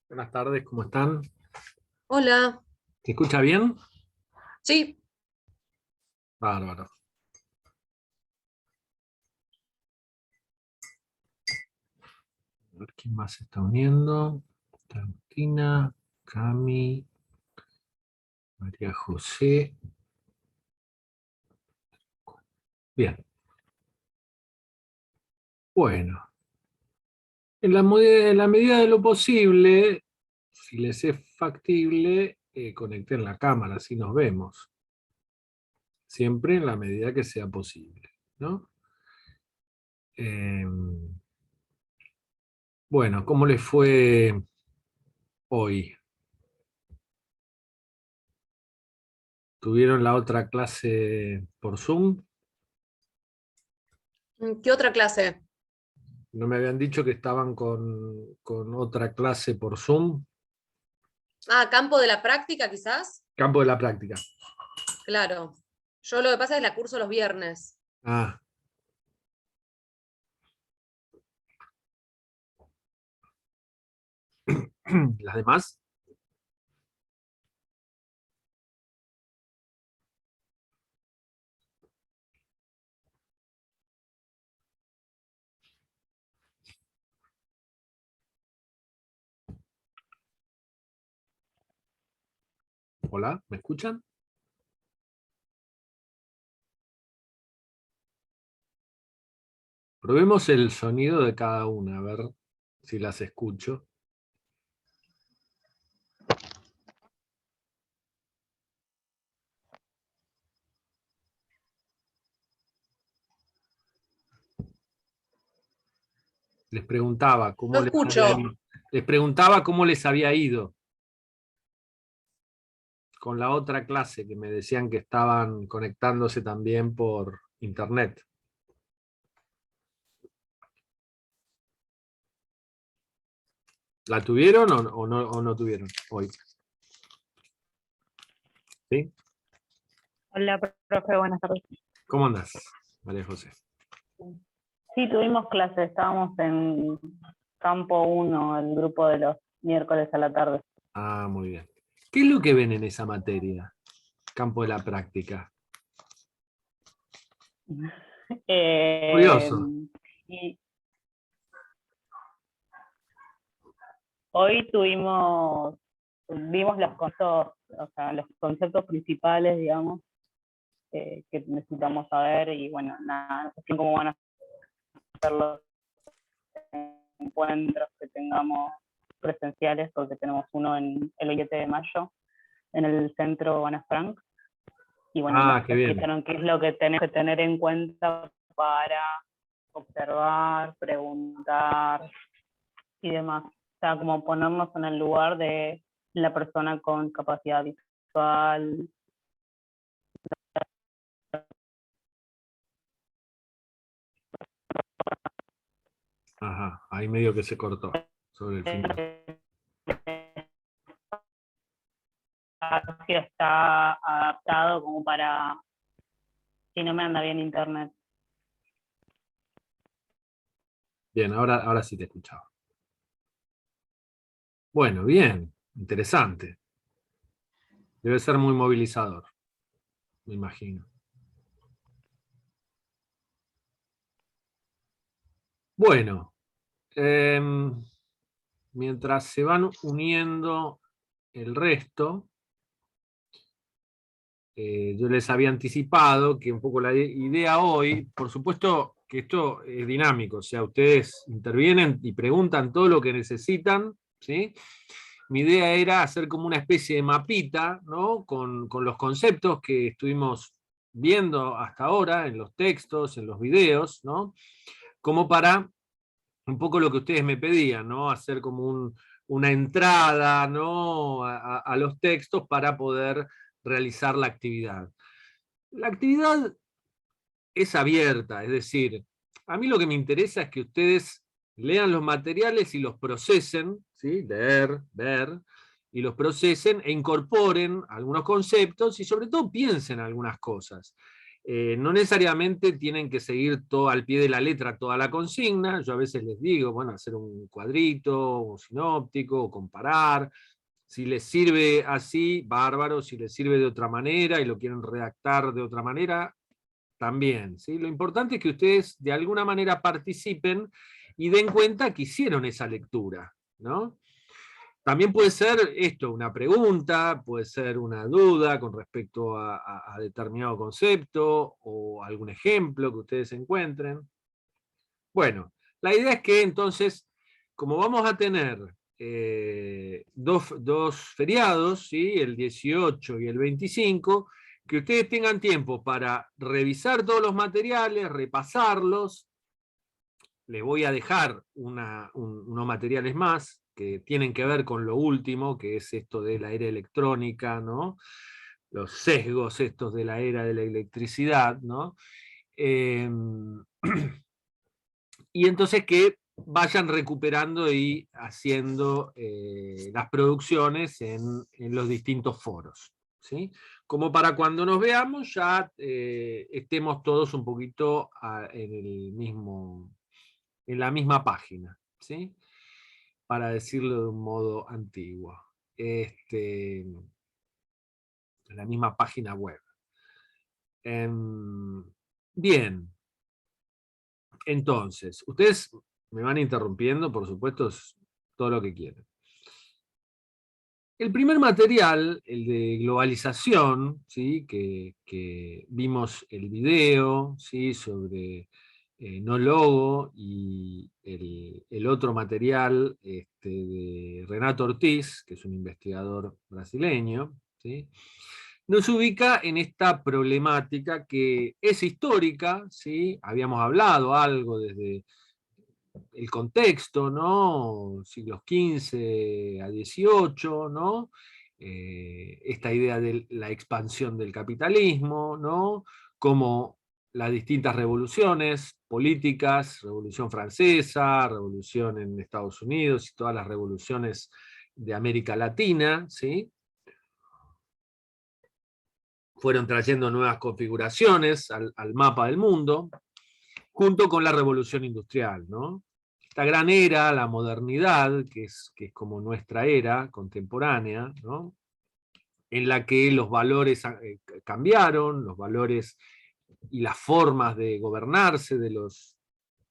Buenas tardes, ¿cómo están? Hola, ¿Se escucha bien? sí, Bárbaro. A ver quién más se está uniendo. Está Agustina, Cami, María José. Bien, bueno. En la medida de lo posible, si les es factible, conecten la cámara, así nos vemos. Siempre en la medida que sea posible, ¿no? Eh, bueno, ¿cómo les fue hoy? ¿Tuvieron la otra clase por Zoom? ¿qué otra clase? ¿No me habían dicho que estaban con otra clase por Zoom? Ah, campo de la práctica, quizás. Campo de la práctica. Claro. Yo lo que pasa es la curso los viernes. Ah, las demás. Hola, ¿me escuchan? Probemos el sonido de cada una, a ver si las escucho. Les preguntaba Yo cómo les había escucho. ido. Les preguntaba cómo les había ido con la otra clase que me decían que estaban conectándose también por internet. ¿La tuvieron o no tuvieron hoy? ¿Sí? Hola, profe, buenas tardes. ¿Cómo andás, María José? Sí, tuvimos clases, estábamos en campo 1, el grupo de los miércoles a la tarde. Ah, muy bien. ¿Qué es lo que ven en esa materia? Campo de la práctica. Eh, Curioso. y hoy vimos los conceptos principales, digamos, que necesitamos saber y bueno, nada, así como van a ser los encuentros que tengamos presenciales, porque tenemos uno en el 7 de mayo, en el centro Ana Frank. Y bueno, nos Ah, qué bien. explicaron qué es lo que tenés que tener en cuenta para observar, preguntar y demás. O sea, como ponernos en el lugar de la persona con capacidad visual. Ajá, ahí medio que se cortó sobre el final. Está adaptado como para, si no me anda bien internet. Bien, ahora sí te escuchaba. Bueno, bien, interesante. Debe ser muy movilizador, me imagino. Bueno, mientras se van uniendo el resto, yo les había anticipado que un poco la idea hoy, por supuesto que esto es dinámico, o sea, ustedes intervienen y preguntan todo lo que necesitan, ¿sí? Mi idea era hacer como una especie de mapita, ¿no? Con los conceptos que estuvimos viendo hasta ahora en los textos, en los videos, ¿no? Como para un poco lo que ustedes me pedían, ¿no? Hacer como una entrada, ¿no? A los textos para poder realizar la actividad. La actividad es abierta, es decir, a mí lo que me interesa es que ustedes lean los materiales y los procesen, ¿sí? Leer, ver, y los procesen e incorporen algunos conceptos y sobre todo piensen algunas cosas. No necesariamente tienen que seguir todo al pie de la letra toda la consigna. Yo a veces les digo, bueno, hacer un cuadrito, un sinóptico, o comparar. Si les sirve así, bárbaro. Si les sirve de otra manera y lo quieren redactar de otra manera, también. ¿Sí? Lo importante es que ustedes de alguna manera participen y den cuenta que hicieron esa lectura, ¿no? También puede ser esto, una pregunta, puede ser una duda con respecto a determinado concepto o algún ejemplo que ustedes encuentren. Bueno, la idea es que entonces, como vamos a tener dos feriados, ¿sí? El 18 y el 25, que ustedes tengan tiempo para revisar todos los materiales, repasarlos. Les voy a dejar unos materiales más que tienen que ver con lo último, que es esto de la era electrónica, ¿no? Los sesgos estos de la era de la electricidad, ¿no? Y entonces que vayan recuperando y haciendo las producciones en los distintos foros, ¿sí? Como para cuando nos veamos ya estemos todos un poquito en la misma página, ¿sí? Para decirlo de un modo antiguo. En la misma página web. Bien. Entonces, ustedes me van interrumpiendo, por supuesto, es todo lo que quieran. El primer material, el de globalización, ¿sí? que vimos el video, ¿sí? Sobre no logo, y el otro material de Renato Ortiz, que es un investigador brasileño, ¿sí? Nos ubica en esta problemática que es histórica, ¿sí? Habíamos hablado algo desde el contexto, ¿no? Siglos XV a XVIII, ¿no? Esta idea de la expansión del capitalismo, ¿no? Como las distintas revoluciones políticas, Revolución Francesa, Revolución en Estados Unidos y todas las revoluciones de América Latina, ¿sí? Fueron trayendo nuevas configuraciones al mapa del mundo, junto con la revolución industrial, ¿no? Esta gran era, la modernidad, que es como nuestra era contemporánea, ¿no? En la que los valores cambiaron, los valores y las formas de gobernarse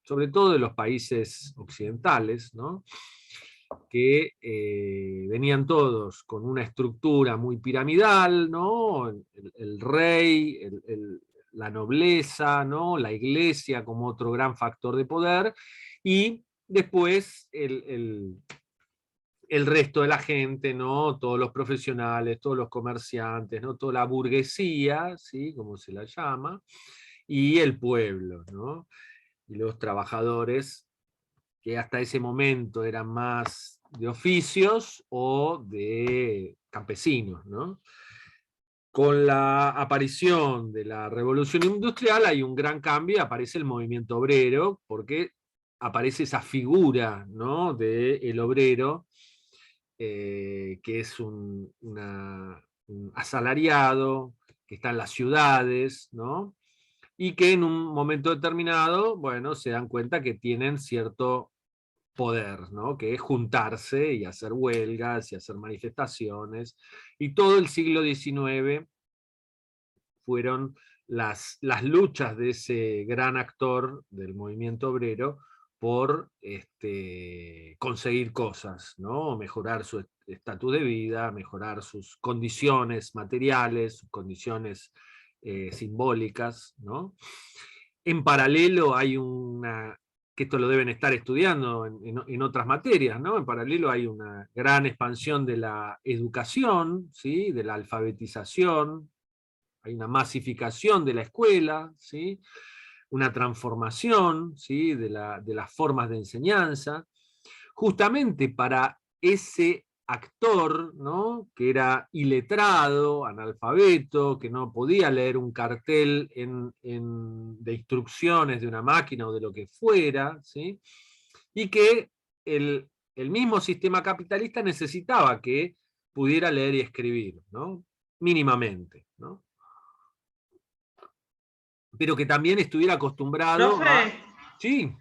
sobre todo de los países occidentales, ¿no? Que venían todos con una estructura muy piramidal, ¿no? El rey, la nobleza, ¿no? La iglesia como otro gran factor de poder, y después el resto de la gente, ¿no? Todos los profesionales, todos los comerciantes, ¿no? Toda la burguesía, ¿sí? Como se la llama, y el pueblo, ¿no? Y los trabajadores, que hasta ese momento eran más de oficios o de campesinos, ¿no? Con la aparición de la revolución industrial hay un gran cambio, aparece el movimiento obrero, porque aparece esa figura, ¿no? del obrero, que es un asalariado, que está en las ciudades, ¿no? Y que en un momento determinado, bueno, se dan cuenta que tienen cierto poder, ¿no? Que es juntarse y hacer huelgas y hacer manifestaciones. Y todo el siglo XIX fueron las luchas de ese gran actor del movimiento obrero por conseguir cosas, ¿no? Mejorar su estatus de vida, mejorar sus condiciones materiales, sus condiciones simbólicas, ¿no? En paralelo hay que esto lo deben estar estudiando en otras materias, ¿no? En paralelo hay una gran expansión de la educación, ¿sí? De la alfabetización, hay una masificación de la escuela, ¿sí? Una transformación, ¿sí? de las formas de enseñanza, justamente para ese actor, ¿no? Que era iletrado, analfabeto, que no podía leer un cartel de instrucciones de una máquina o de lo que fuera, ¿sí? Y que el mismo sistema capitalista necesitaba que pudiera leer y escribir, ¿no? Mínimamente, ¿no? pero que también estuviera acostumbrado a... Profe, Sí,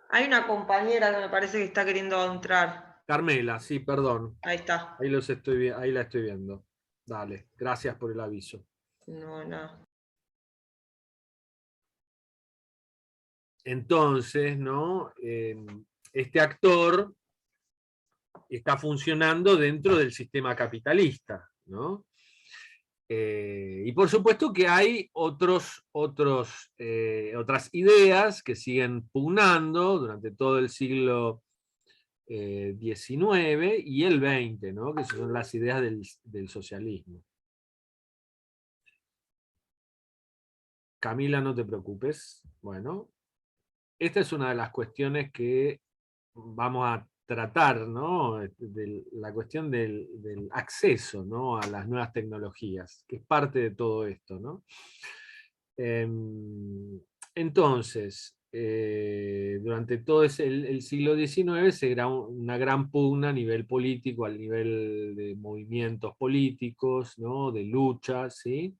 hay una compañera que me parece que está queriendo entrar. Carmela, sí, perdón. Ahí está. Ahí ahí la estoy viendo. Dale, gracias por el aviso. No, no. Entonces, ¿no? Este actor está funcionando dentro del sistema capitalista, ¿no? Y por supuesto que hay otras ideas que siguen pugnando durante todo el siglo XIX y el XX, ¿no? Que son las ideas del socialismo. Camila, no te preocupes. Bueno, esta es una de las cuestiones que vamos a tratar, ¿no? La cuestión del acceso, ¿no? A las nuevas tecnologías, que es parte de todo esto, ¿no? Entonces, durante todo el siglo XIX se era una gran pugna a nivel político, al nivel de movimientos políticos, ¿no? De lucha, ¿sí?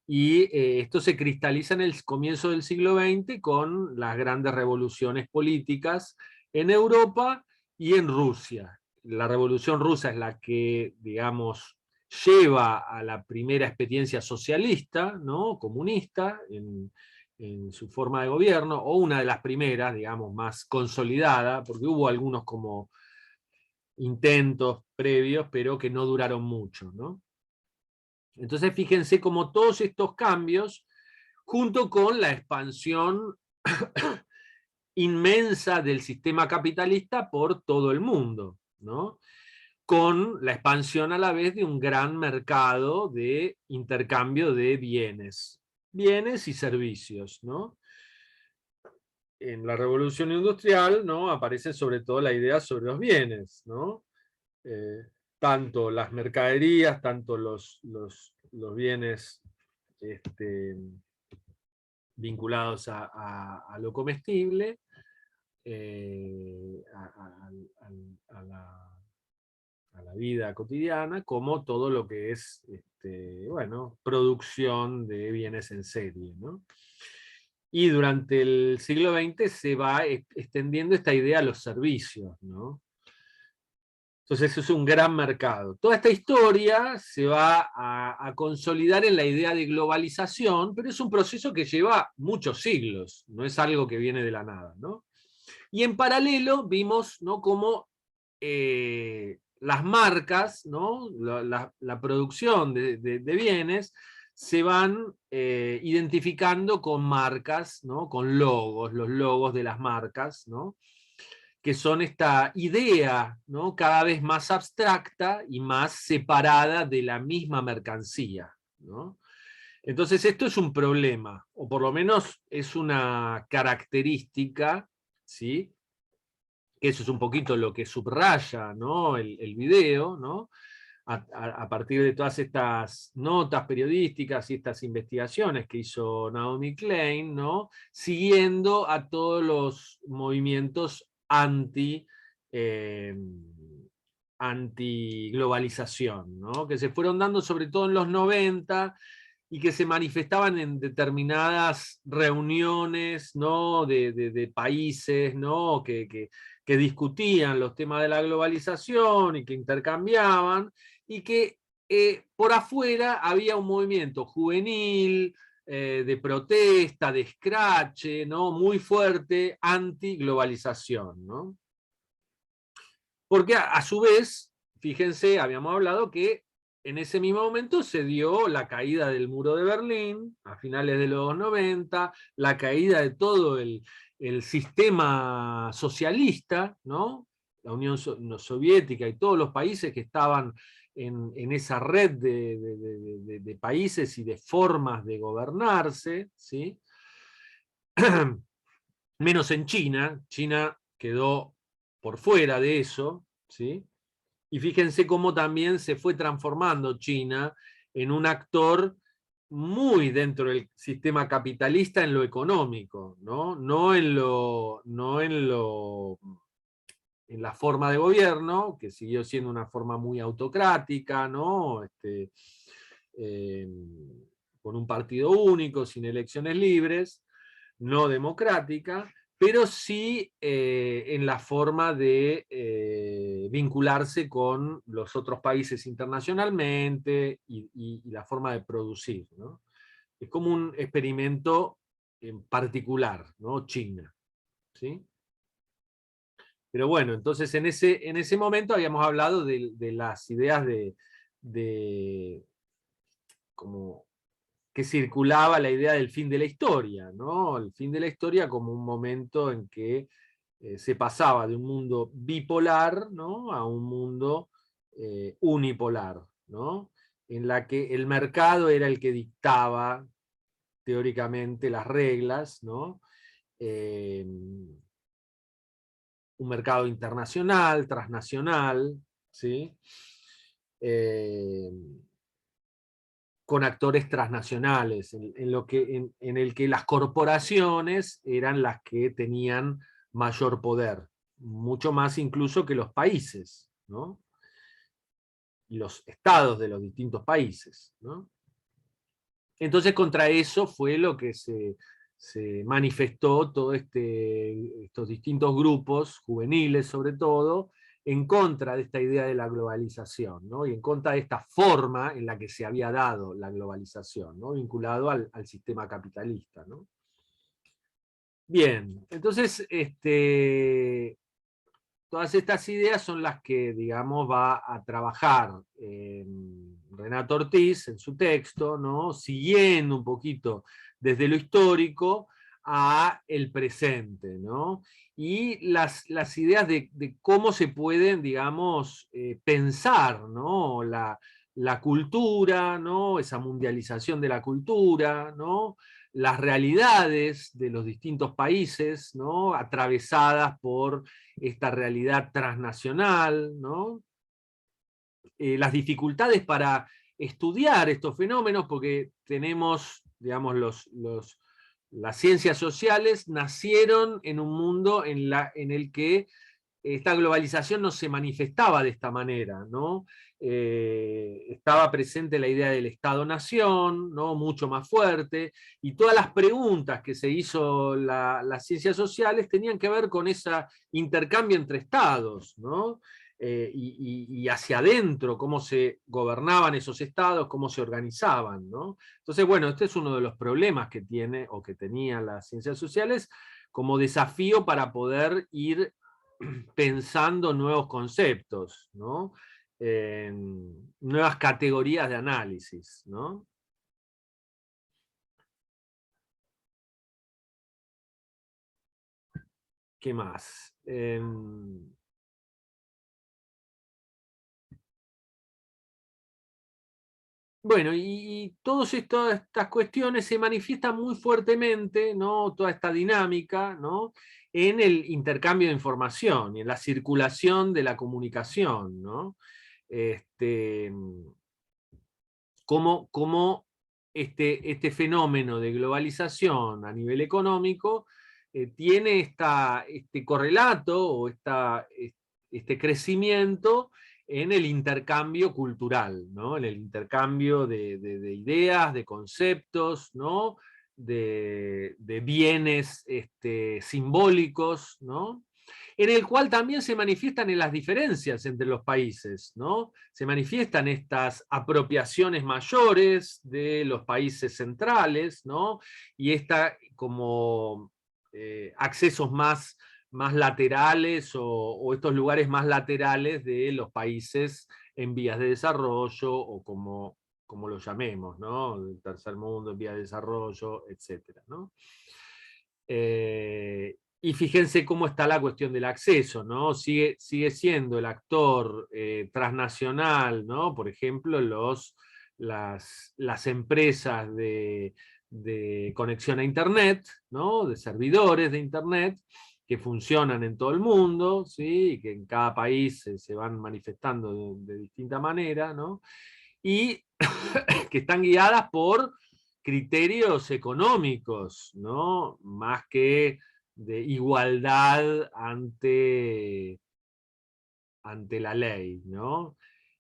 Y esto se cristaliza en el comienzo del siglo XX con las grandes revoluciones políticas en Europa y en Rusia. La revolución rusa es la que, digamos, lleva a la primera experiencia socialista, ¿no? Comunista, en su forma de gobierno, o una de las primeras, digamos, más consolidada, porque hubo algunos como intentos previos, pero que no duraron mucho, ¿no? Entonces fíjense cómo todos estos cambios, junto con la expansión inmensa del sistema capitalista por todo el mundo, ¿no? Con la expansión a la vez de un gran mercado de intercambio de bienes y servicios, ¿no? En la revolución industrial, ¿no? Aparece sobre todo la idea sobre los bienes, ¿no? Tanto las mercaderías, tanto los bienes vinculados a lo comestible, a la vida cotidiana, como todo lo que es bueno, producción de bienes en serie, ¿no? Y durante el siglo XX se va extendiendo esta idea a los servicios, ¿no? Entonces eso es un gran mercado. Toda esta historia se va a consolidar en la idea de globalización, pero es un proceso que lleva muchos siglos, no es algo que viene de la nada, ¿no? Y en paralelo vimos, ¿no?, cómo las marcas, ¿no?, la producción de bienes, se van identificando con marcas, ¿no?, con logos, los logos de las marcas, ¿no?, que son esta idea, ¿no?, cada vez más abstracta y más separada de la misma mercancía, ¿no? Entonces esto es un problema, o por lo menos es una característica, ¿sí?, que eso es un poquito lo que subraya, ¿no?, el video, ¿no?, a partir de todas estas notas periodísticas y estas investigaciones que hizo Naomi Klein, ¿no?, siguiendo a todos los movimientos anti-globalización, ¿no?, que se fueron dando sobre todo en los 90 y que se manifestaban en determinadas reuniones, ¿no?, de países, ¿no?, que discutían los temas de la globalización y que intercambiaban, y que por afuera había un movimiento juvenil, de protesta, de escrache, ¿no?, muy fuerte, anti-globalización, ¿no? Porque a su vez, fíjense, habíamos hablado que en ese mismo momento se dio la caída del muro de Berlín, a finales de los 90, la caída de todo el sistema socialista, ¿no?, la Unión Soviética y todos los países que estaban en esa red de países y de formas de gobernarse, ¿sí? Menos en China. China quedó por fuera de eso, ¿sí? Y fíjense cómo también se fue transformando China en un actor muy dentro del sistema capitalista en lo económico, ¿no? En la forma de gobierno, que siguió siendo una forma muy autocrática, ¿no? con un partido único, sin elecciones libres, no democrática, pero sí en la forma de vincularse con los otros países internacionalmente y la forma de producir, ¿no? Es como un experimento en particular, ¿no? China, ¿sí? Pero bueno, entonces en ese momento habíamos hablado de las ideas de como que circulaba la idea del fin de la historia, ¿no? El fin de la historia como un momento en que se pasaba de un mundo bipolar, ¿no? A un mundo unipolar, ¿no? En la que el mercado era el que dictaba teóricamente las reglas, ¿no? Eh, un mercado internacional, transnacional, ¿sí? Eh, con actores transnacionales, en el que las corporaciones eran las que tenían mayor poder, mucho más incluso que los países, ¿no? Y los estados de los distintos países, ¿no? Entonces contra eso fue lo que se manifestó todos estos distintos grupos, juveniles sobre todo, en contra de esta idea de la globalización, ¿no? Y en contra de esta forma en la que se había dado la globalización, ¿no? Vinculado al sistema capitalista, ¿no? Bien, entonces todas estas ideas son las que, digamos, va a trabajar Renato Ortiz en su texto, ¿no? Siguiendo un poquito desde lo histórico a el presente, ¿no? Y las ideas de cómo se pueden, digamos, pensar, ¿no? La cultura, ¿no? Esa mundialización de la cultura, ¿no? Las realidades de los distintos países, ¿no? Atravesadas por esta realidad transnacional, ¿no? Las dificultades para estudiar estos fenómenos, porque tenemos, digamos, las ciencias sociales nacieron en un mundo en el que esta globalización no se manifestaba de esta manera, ¿no? Estaba presente la idea del Estado-Nación, ¿no? Mucho más fuerte, y todas las preguntas que se hizo las ciencias sociales tenían que ver con ese intercambio entre estados, ¿no? Y hacia adentro, cómo se gobernaban esos estados, cómo se organizaban, ¿no? Entonces, bueno, este es uno de los problemas que tiene o que tenían las ciencias sociales como desafío para poder ir pensando nuevos conceptos, ¿no? Nuevas categorías de análisis, ¿no? ¿Qué más? Bueno, y todas estas cuestiones se manifiestan muy fuertemente, ¿no? Toda esta dinámica, ¿no? En el intercambio de información y en la circulación de la comunicación, ¿no? Este, cómo este fenómeno de globalización a nivel económico tiene este correlato o este crecimiento en el intercambio cultural, ¿no? En el intercambio de ideas, de conceptos, ¿no? De bienes simbólicos, ¿no? En el cual también se manifiestan en las diferencias entre los países, ¿no? Se manifiestan estas apropiaciones mayores de los países centrales, ¿no? Y como accesos más laterales o estos lugares más laterales de los países en vías de desarrollo o como lo llamemos, ¿no? El tercer mundo, en vías de desarrollo, etcétera, ¿no? Y fíjense cómo está la cuestión del acceso, ¿no? Sigue siendo el actor transnacional, ¿no? Por ejemplo, las empresas de conexión a Internet, ¿no? De servidores de Internet, que funcionan en todo el mundo, ¿sí? Y que en cada país se van manifestando de distinta manera, ¿no? Y que están guiadas por criterios económicos, ¿no? Más que de igualdad ante la ley, ¿no?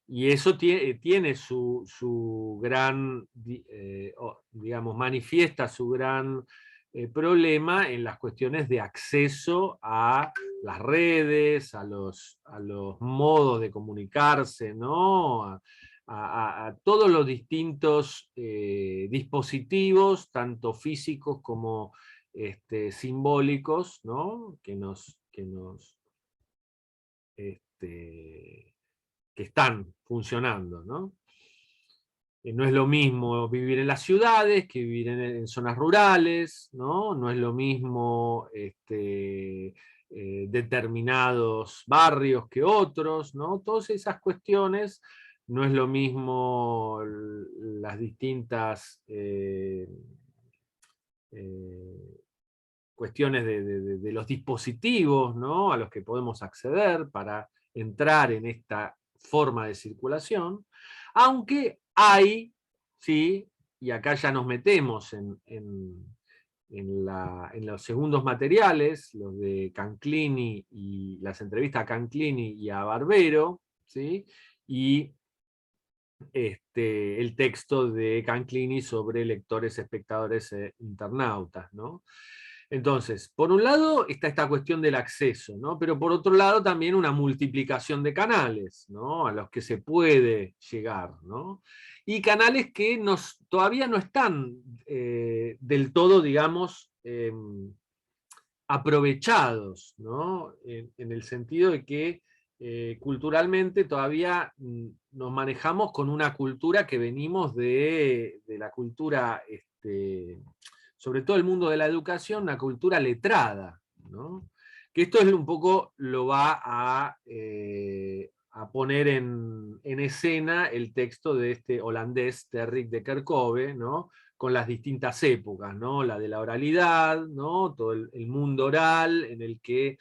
Y eso tiene su gran, digamos, manifiesta su gran problema en las cuestiones de acceso a las redes, a los modos de comunicarse, ¿no? A todos los distintos dispositivos, tanto físicos como simbólicos, ¿no? Este, que están funcionando, ¿no? No es lo mismo vivir en las ciudades que vivir en zonas rurales, ¿no? No es lo mismo determinados barrios que otros, ¿no? Todas esas cuestiones, no es lo mismo las distintas cuestiones de los dispositivos, ¿no? A los que podemos acceder para entrar en esta forma de circulación, aunque hay, ¿sí? Y acá ya nos metemos en los segundos materiales, los de Canclini y las entrevistas a Canclini y a Barbero, ¿sí? Y el texto de Canclini sobre lectores, espectadores e internautas, ¿no? Entonces, por un lado está esta cuestión del acceso, ¿no? Pero por otro lado también una multiplicación de canales, ¿no? A los que se puede llegar, ¿no? Y canales que todavía no están del todo, digamos, aprovechados, ¿no? En el sentido de que culturalmente todavía nos manejamos con una cultura que venimos de la cultura, sobre todo el mundo de la educación, una cultura letrada, ¿no? Que esto es un poco, lo va a poner en escena el texto de este holandés, Terry de Kerkhove, ¿no? Con las distintas épocas, ¿no? La de la oralidad, ¿no? Todo el mundo oral en el que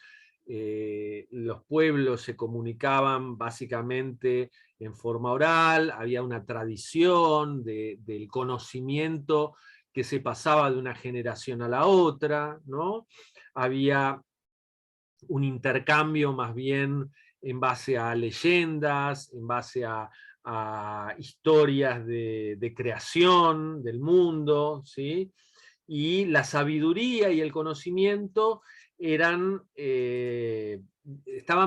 los pueblos se comunicaban básicamente en forma oral, había una tradición del conocimiento que se pasaba de una generación a la otra, ¿no? Había un intercambio más bien en base a leyendas, en base a historias de creación del mundo, ¿sí? Y la sabiduría y el conocimiento estaban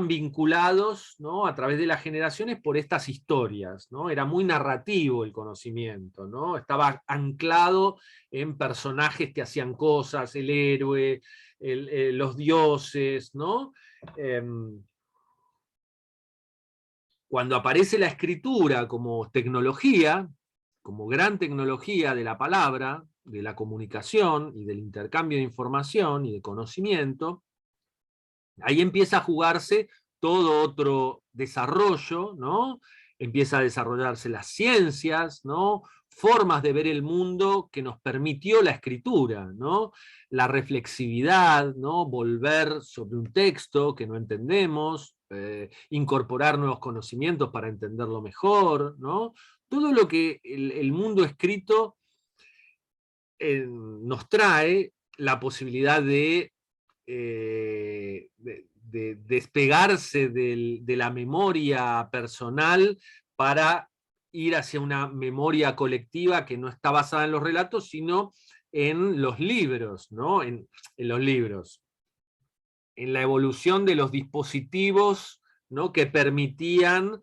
vinculados, ¿no? A través de las generaciones por estas historias, ¿no? Era muy narrativo el conocimiento, ¿no? Estaba anclado en personajes que hacían cosas, el héroe, los dioses, ¿no? Cuando aparece la escritura como tecnología, como gran tecnología de la palabra, de la comunicación y del intercambio de información y de conocimiento, ahí empieza a jugarse todo otro desarrollo, ¿no? Empieza a desarrollarse las ciencias, ¿no? Formas de ver el mundo que nos permitió la escritura, ¿no? La reflexividad, ¿no? Volver sobre un texto que no entendemos, incorporar nuevos conocimientos para entenderlo mejor, ¿no? Todo lo que el mundo escrito nos trae la posibilidad de despegarse de la memoria personal para ir hacia una memoria colectiva que no está basada en los relatos, sino en los libros, ¿no? En los libros, en la evolución de los dispositivos, ¿no? Que permitían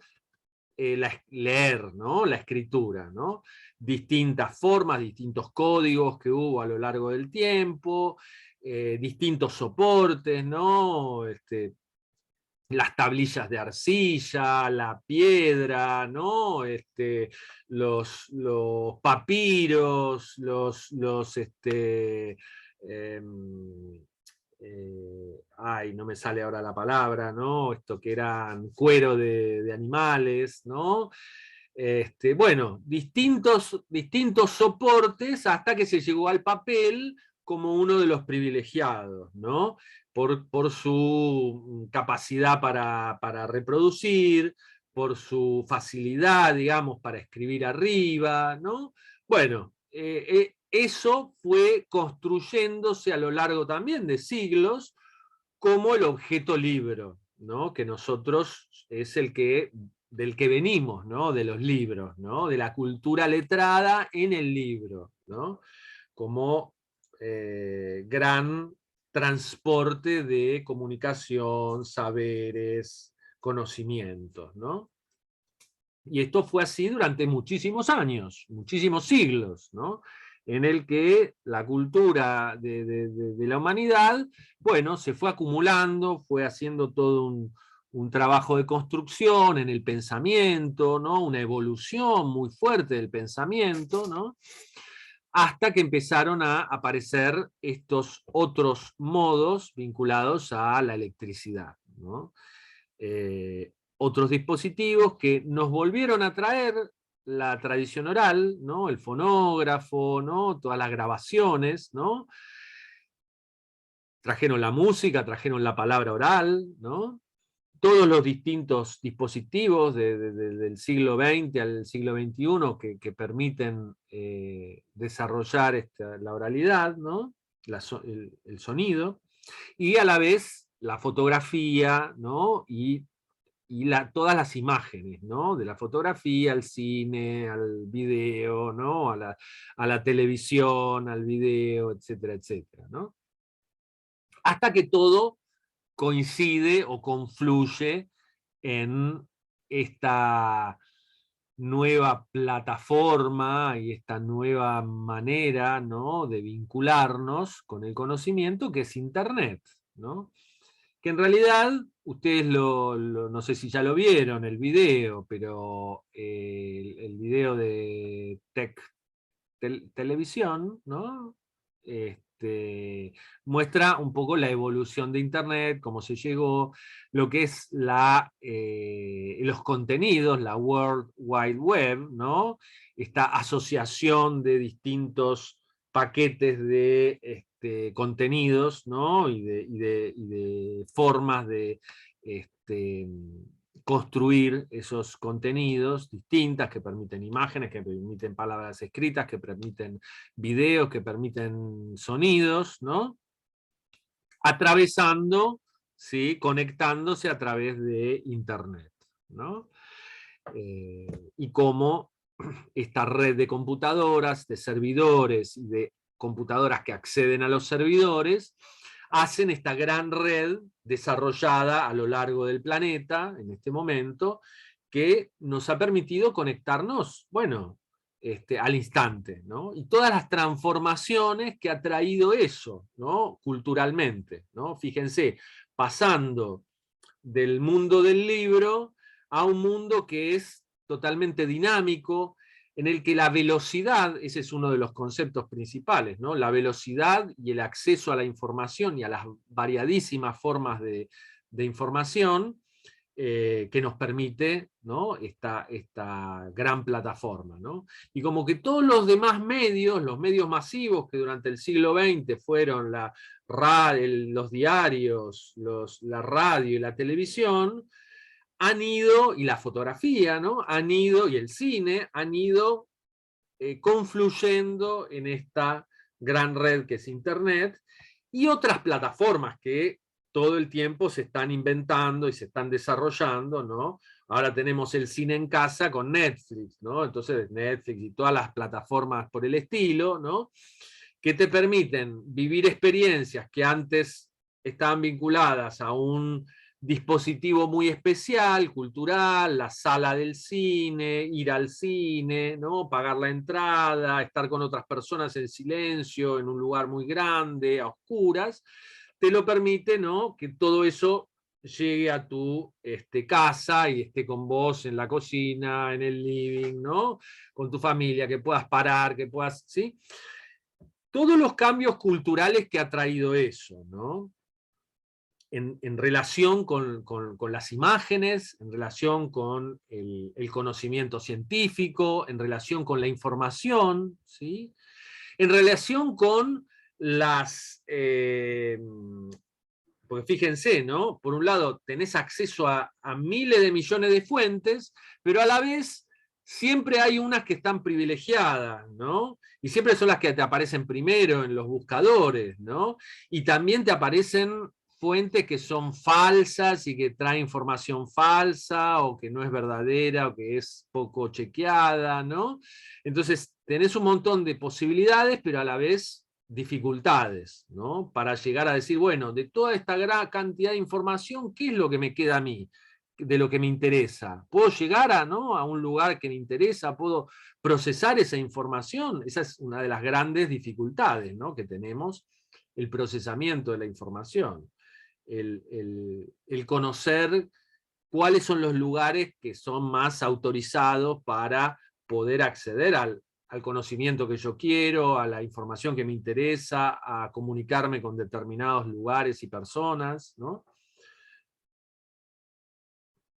leer, ¿no? La escritura, ¿no? Distintas formas, distintos códigos que hubo a lo largo del tiempo, distintos soportes, ¿no? Las tablillas de arcilla, la piedra, ¿no? Los papiros, ay, no me sale ahora la palabra, ¿no? Esto que eran cuero de animales, ¿no? Bueno, distintos soportes hasta que se llegó al papel como uno de los privilegiados, ¿no? Por su capacidad para reproducir, por su facilidad, digamos, para escribir arriba, ¿no? Bueno, eso fue construyéndose a lo largo también de siglos como el objeto libro, ¿no? Que nosotros es el que del que venimos, ¿no? De los libros, ¿no? De la cultura letrada en el libro, ¿no? Como gran transporte de comunicación, saberes, conocimientos, ¿no? Y esto fue así durante muchísimos años, muchísimos siglos, ¿no? En el que la cultura de la humanidad, bueno, se fue acumulando, fue haciendo todo un trabajo de construcción en el pensamiento, ¿no? Una evolución muy fuerte del pensamiento, ¿no? Hasta que empezaron a aparecer estos otros modos vinculados a la electricidad, ¿no? Otros dispositivos que nos volvieron a traer la tradición oral, ¿no? El fonógrafo, ¿no? Todas las grabaciones, ¿no? Trajeron la música, trajeron la palabra oral, ¿no? Todos los distintos dispositivos del siglo XX al siglo XXI que permiten desarrollar la oralidad, ¿no? El sonido, y a la vez la fotografía, ¿no? Y todas las imágenes, ¿no? De la fotografía al cine, al video, ¿no? A la televisión, al video, etcétera, etcétera, ¿no? Hasta que todo coincide o confluye en esta nueva plataforma y esta nueva manera, ¿no? De vincularnos con el conocimiento, que es Internet, ¿no? Que en realidad, ustedes no sé si ya lo vieron, el video, pero el video de Televisión, ¿no? Muestra un poco la evolución de Internet, cómo se llegó, lo que es los contenidos, la World Wide Web, ¿no? Esta asociación de distintos paquetes de contenidos, ¿no? Y de formas de construir esos contenidos distintas que permiten imágenes, que permiten palabras escritas, que permiten videos, que permiten sonidos, ¿no? Atravesando, ¿sí? Conectándose a través de Internet, ¿no? Y cómo esta red de computadoras, de servidores y de computadoras que acceden a los servidores, hacen esta gran red desarrollada a lo largo del planeta, en este momento, que nos ha permitido conectarnos, bueno, al instante, ¿no? Y todas las transformaciones que ha traído eso, ¿no? Culturalmente, ¿no? Fíjense, pasando del mundo del libro a un mundo que es totalmente dinámico, en el que la velocidad, ese es uno de los conceptos principales, ¿no? La velocidad y el acceso a la información y a las variadísimas formas de información que nos permite, ¿no? esta gran plataforma, ¿no? Y como que todos los demás medios, los medios masivos que durante el siglo XX fueron los diarios, la radio y la televisión, han ido, y la fotografía, ¿no? Han ido, y el cine, han ido confluyendo en esta gran red que es Internet, y otras plataformas que todo el tiempo se están inventando y se están desarrollando, ¿no? Ahora tenemos el cine en casa con Netflix, ¿no? Entonces Netflix y todas las plataformas por el estilo, ¿no? Que te permiten vivir experiencias que antes estaban vinculadas a un dispositivo muy especial, cultural, la sala del cine, ir al cine, ¿no? Pagar la entrada, estar con otras personas en silencio, en un lugar muy grande, a oscuras, te lo permite, ¿no? Que todo eso llegue a tu casa y esté con vos en la cocina, en el living, ¿no? Con tu familia, que puedas parar, que puedas, ¿sí? Todos los cambios culturales que ha traído eso, ¿no? En relación con las imágenes, en relación con el conocimiento científico, en relación con la información, ¿sí? En relación con porque fíjense, ¿no? Por un lado tenés acceso a miles de millones de fuentes, pero a la vez siempre hay unas que están privilegiadas, ¿no? Y siempre son las que te aparecen primero en los buscadores, ¿no? Y también te aparecen fuentes que son falsas y que traen información falsa o que no es verdadera o que es poco chequeada, ¿no? Entonces tenés un montón de posibilidades, pero a la vez dificultades, ¿no? Para llegar a decir, bueno, de toda esta gran cantidad de información, ¿qué es lo que me queda a mí? De lo que me interesa. ¿Puedo llegar a, ¿no? a un lugar que me interesa? ¿Puedo procesar esa información? Esa es una de las grandes dificultades, ¿no? que tenemos, el procesamiento de la información. El conocer cuáles son los lugares que son más autorizados para poder acceder al conocimiento que yo quiero, a la información que me interesa, a comunicarme con determinados lugares y personas, ¿no?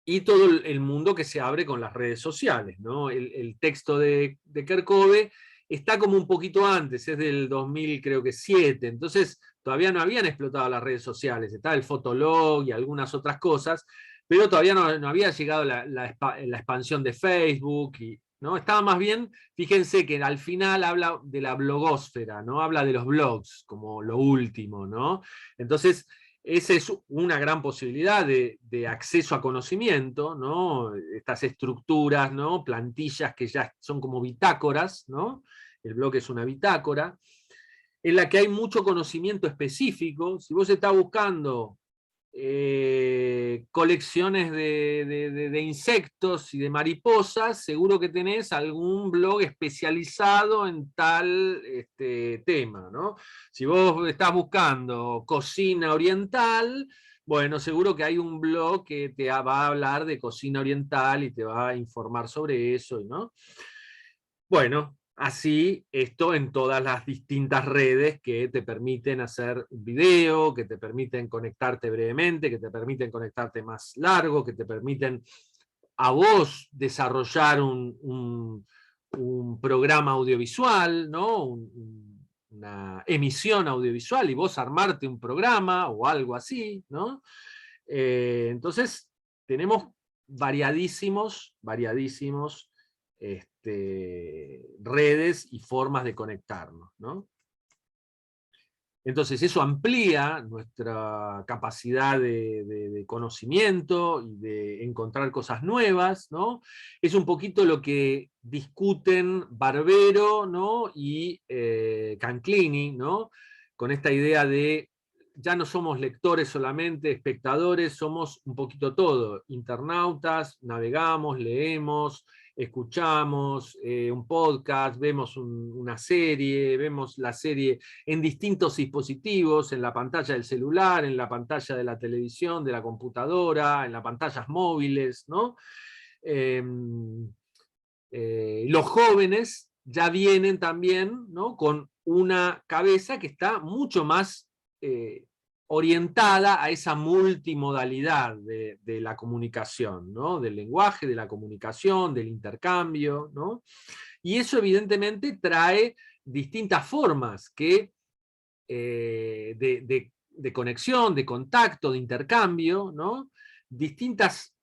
Y todo el mundo que se abre con las redes sociales, ¿no? El texto de Kerkhove está como un poquito antes, es del 2000 creo que 7, entonces todavía no habían explotado las redes sociales, estaba el Fotolog y algunas otras cosas, pero todavía no había llegado la expansión de Facebook, ¿no? Estaba más bien, fíjense que al final habla de la blogósfera, ¿no? Habla de los blogs como lo último, ¿no? Entonces, esa es una gran posibilidad de acceso a conocimiento, ¿no? Estas estructuras, ¿no? Plantillas que ya son como bitácoras, ¿no? El blog es una bitácora, en la que hay mucho conocimiento específico. Si vos estás buscando colecciones de insectos y de mariposas, seguro que tenés algún blog especializado en tal tema, ¿no? Si vos estás buscando cocina oriental, bueno, seguro que hay un blog que te va a hablar de cocina oriental y te va a informar sobre eso, ¿no? Bueno, así esto en todas las distintas redes que te permiten hacer un video, que te permiten conectarte brevemente, que te permiten conectarte más largo, que te permiten a vos desarrollar un programa audiovisual, ¿no? Una emisión audiovisual y vos armarte un programa o algo así, ¿no? Entonces, tenemos variadísimos redes y formas de conectarnos, ¿no? Entonces eso amplía nuestra capacidad de conocimiento y de encontrar cosas nuevas, ¿no? Es un poquito lo que discuten Barbero, ¿no? y Canclini, ¿no? Con esta idea de ya no somos lectores solamente, espectadores, somos un poquito todo, internautas, navegamos, leemos, escuchamos un podcast, vemos una serie, vemos la serie en distintos dispositivos, en la pantalla del celular, en la pantalla de la televisión, de la computadora, en las pantallas móviles, ¿no? Los jóvenes ya vienen también, ¿no? con una cabeza que está mucho más orientada a esa multimodalidad de la comunicación, ¿no? Del lenguaje, de la comunicación, del intercambio, ¿no? Y eso evidentemente trae distintas formas de conexión, de contacto, de intercambio, ¿no? Distintas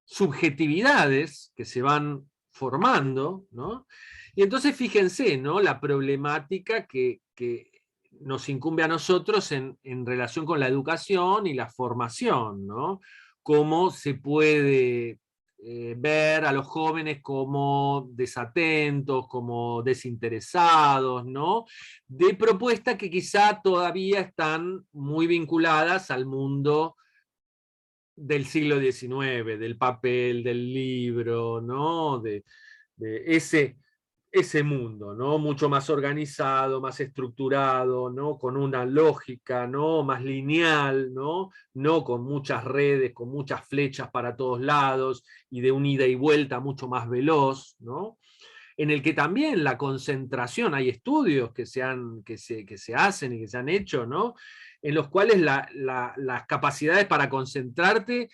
subjetividades que se van formando, ¿no? Y entonces fíjense, ¿no? La problemática que nos incumbe a nosotros en relación con la educación y la formación, ¿no? Cómo se puede ver a los jóvenes como desatentos, como desinteresados, ¿no? De propuestas que quizá todavía están muy vinculadas al mundo del siglo XIX, del papel, del libro, ¿no? de ese mundo, ¿no? Mucho más organizado, más estructurado, ¿no? Con una lógica, ¿no? Más lineal, ¿no? No con muchas redes, con muchas flechas para todos lados y de un ida y vuelta mucho más veloz, ¿no? En el que también la concentración, hay estudios que se hacen y que se han hecho, ¿no? En los cuales las capacidades para concentrarte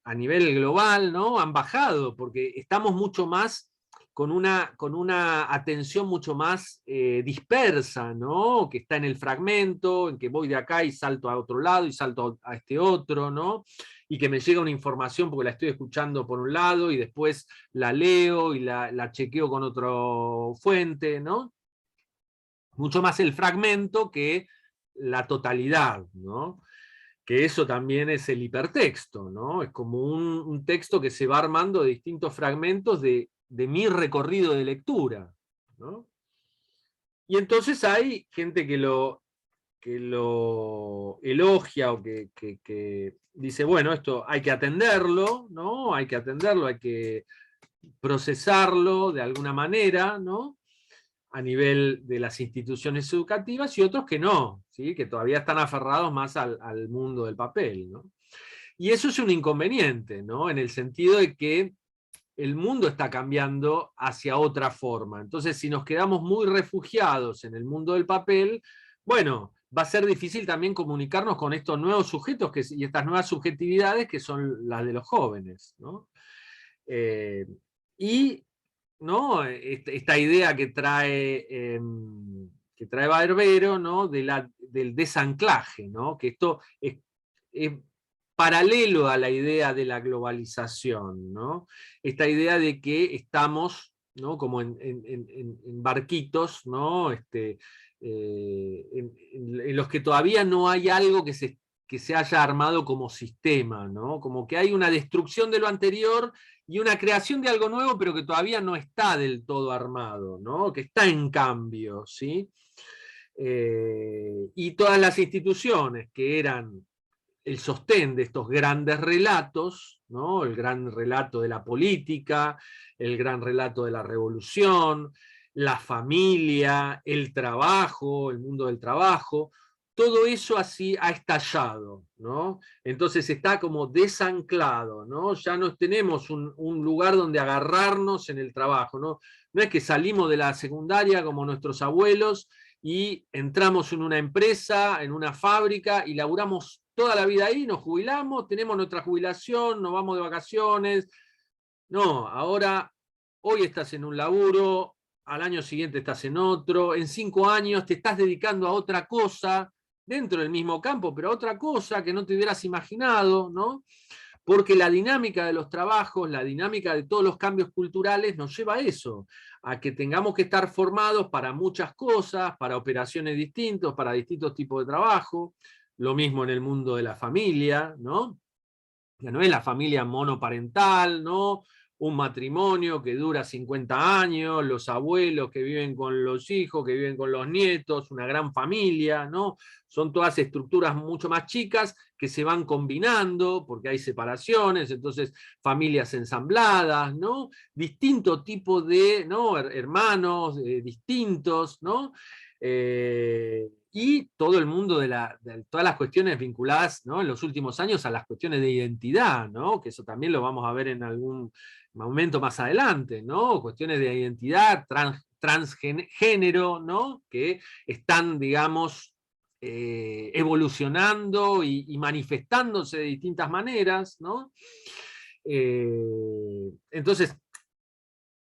a nivel global, ¿no? han bajado, porque estamos mucho más con una atención mucho más dispersa, ¿no? Que está en el fragmento, en que voy de acá y salto a otro lado y salto a este otro, ¿no? Y que me llega una información porque la estoy escuchando por un lado y después la leo y la chequeo con otra fuente, ¿no? Mucho más el fragmento que la totalidad, ¿no? Que eso también es el hipertexto, ¿no? Es como un texto que se va armando de distintos fragmentos de mi recorrido de lectura, ¿no? Y entonces hay gente que lo elogia o que dice, bueno, esto hay que atenderlo, ¿no? Hay que atenderlo, hay que procesarlo de alguna manera, ¿no? A nivel de las instituciones educativas, y otros que no, ¿sí? Que todavía están aferrados más al mundo del papel, ¿no? Y eso es un inconveniente, ¿no? En el sentido de que el mundo está cambiando hacia otra forma. Entonces, si nos quedamos muy refugiados en el mundo del papel, bueno, va a ser difícil también comunicarnos con estos nuevos sujetos y estas nuevas subjetividades que son las de los jóvenes, ¿no? Y ¿no? Esta idea que trae Barbero, ¿no? Del desanclaje, ¿no? Que esto es paralelo a la idea de la globalización, ¿no? Esta idea de que estamos, ¿no? Como en barquitos, ¿no? En los que todavía no hay algo que se haya armado como sistema, ¿no? Como que hay una destrucción de lo anterior y una creación de algo nuevo, pero que todavía no está del todo armado, ¿no? Que está en cambio, ¿sí? Y todas las instituciones que eran el sostén de estos grandes relatos, ¿no? El gran relato de la política, el gran relato de la revolución, la familia, el trabajo, el mundo del trabajo, todo eso así ha estallado, ¿no? Entonces está como desanclado, ¿no? Ya no tenemos un lugar donde agarrarnos en el trabajo, ¿no? No es que salimos de la secundaria como nuestros abuelos y entramos en una empresa, en una fábrica y laburamos toda la vida ahí, nos jubilamos, tenemos nuestra jubilación, nos vamos de vacaciones. No, ahora, hoy estás en un laburo, al año siguiente estás en otro, en 5 años te estás dedicando a otra cosa, dentro del mismo campo, pero a otra cosa que no te hubieras imaginado, ¿no? Porque la dinámica de los trabajos, la dinámica de todos los cambios culturales nos lleva a eso, a que tengamos que estar formados para muchas cosas, para operaciones distintas, para distintos tipos de trabajo. Lo mismo en el mundo de la familia, ¿no? Ya no es la familia monoparental, ¿no? Un matrimonio que dura 50 años, los abuelos que viven con los hijos, que viven con los nietos, una gran familia, ¿no? Son todas estructuras mucho más chicas que se van combinando porque hay separaciones, entonces familias ensambladas, ¿no? Distinto tipo de, ¿no? Hermanos distintos, ¿no? Y todo el mundo de todas las cuestiones vinculadas, ¿no? En los últimos años a las cuestiones de identidad, ¿no? Que eso también lo vamos a ver en algún momento más adelante, ¿no? Cuestiones de identidad, transgénero, ¿no? Que están, digamos, evolucionando y manifestándose de distintas maneras, ¿no? Entonces,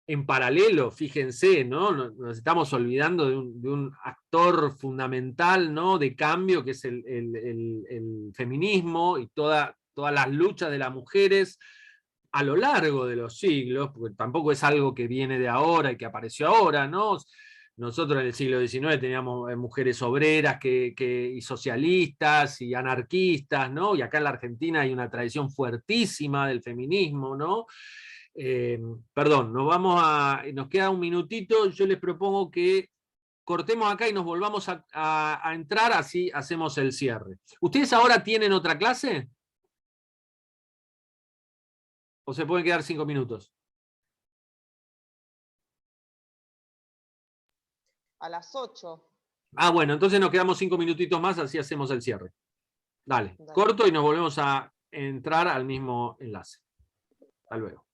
en paralelo, fíjense, ¿no? Nos estamos olvidando de un actor fundamental, ¿no? De cambio, que es el feminismo y todas las luchas de las mujeres a lo largo de los siglos, porque tampoco es algo que viene de ahora y que apareció ahora, ¿no? Nosotros en el siglo XIX teníamos mujeres obreras y socialistas y anarquistas, ¿no? Y acá en la Argentina hay una tradición fuertísima del feminismo, ¿no? Perdón, nos queda un minutito, yo les propongo que cortemos acá y nos volvamos a entrar, así hacemos el cierre. ¿Ustedes ahora tienen otra clase? ¿O se pueden quedar 5 minutos? A las 8. Ah, bueno, entonces nos quedamos 5 minutitos más, así hacemos el cierre. Dale, Dale. corto y nos volvemos a entrar al mismo enlace. Hasta luego.